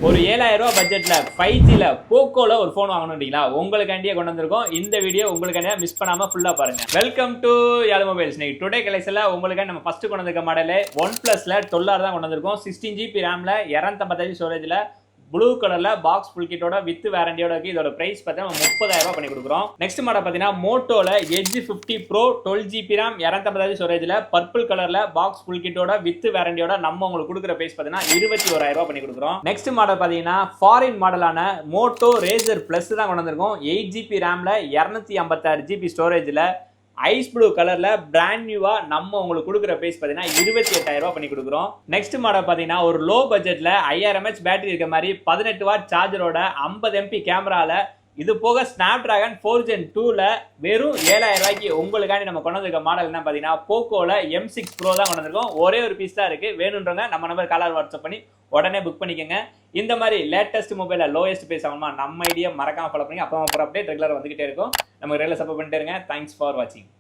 ஒரு 7000 ரூபாய் பட்ஜெட்ல 5Gல போக்கோல ஒரு ஃபோன் வாங்கணும்ன்றீங்களா? உங்களுக்காண்டியே கொண்டு வந்திருக்கோம். இந்த வீடியோ உங்களுக்காண்டியே மிஸ் பண்ணாம ஃபுல்லா பாருங்க. Welcome to Yadav mobiles. இன்னைக்கு டுடே கலெக்ஷன்ல உங்களுக்காண்டி நம்ம ஃபர்ஸ்ட் கொண்டு வந்திருக்க மாடல் OnePlusல 12R தான் கொண்டு வந்திருக்கோம். 16GB RAM ல 255 ஸ்டோரேஜ்ல ப்ளூ கலர்ல பாக்ஸ் ஃபுல் கிட்டோட வித் வாரண்டியோட இருக்கு. இதோட பிரைஸ் பார்த்தீங்கன்னா 30,000 ரூபாய் பண்ணி கொடுக்குறோம். நெக்ஸ்ட் மாடல் பார்த்தீங்கன்னா மோட்டோல Edge 50 Pro 12GB RAM 255 ஸ்டோரேஜ்ல பர்பிள் கலர்ல பாக்ஸ் ஃபுல் கிட்டோட வித் வாரண்டியோட நம்ம உங்களுக்கு கொடுக்குற பிரைஸ் பார்த்தீங்கன்னா 21,000 ரூபாய் பண்ணி கொடுக்குறோம். நெக்ஸ்ட் மாடல் பார்த்தீங்கன்னா ஃபாரின் மாடலான மோட்டோ ரேசர் பிளஸ் தான் கொண்டு வந்திருக்கோம். 8GB RAM ல 256GB ஸ்டோரேஜ்ல ஐஸ் ப்ளூ கலர்ல பிராண்ட் நியூவா நம்ம உங்களுக்கு கொடுக்குற பிரைஸ் பார்த்தீங்கன்னா 28,000 ரூபாய் பண்ணி கொடுக்குறோம். நெக்ஸ்ட் மாடல் பார்த்தீங்கன்னா ஒரு லோ பட்ஜெட்ல 5000 mAh பேட்டரி இருக்க மாதிரி 18 வாட் சார்ஜரோட 50 MP கேமரால இது போக Snapdragon 4 Gen 2ல வெறும் 7,000 ரூபாய்க்கு உங்களுக்காண்டி நம்ம கொண்டு வந்திருக்க மாடல் என்ன பார்த்தீங்கன்னா போக்கோல M6 Pro தான் கொண்டு வந்திருக்கோம். ஒரே ஒரு பீஸ் தான் இருக்கு. வேணுன்றவங்க நம்ம நம்பர் காலர் வாட்ஸ்அப் பண்ணி உடனே புக் பண்ணிக்கோங்க. இந்த மாதிரி லேட்டஸ்ட் மொபைல லோயஸ்ட் பிரைஸ் ஆகுமா நம்ம ஐடியா மறக்காம ஃபாலோ பண்ணி அப்போ அப்புறம் அப்டேட் ரெகுலராக வந்துகிட்டே இருக்கும். நமக்கு ரெகுலர் சப்போர்ட் பண்ணிட்டே இருங்க. தேங்க்ஸ் ஃபார் வாட்சிங்.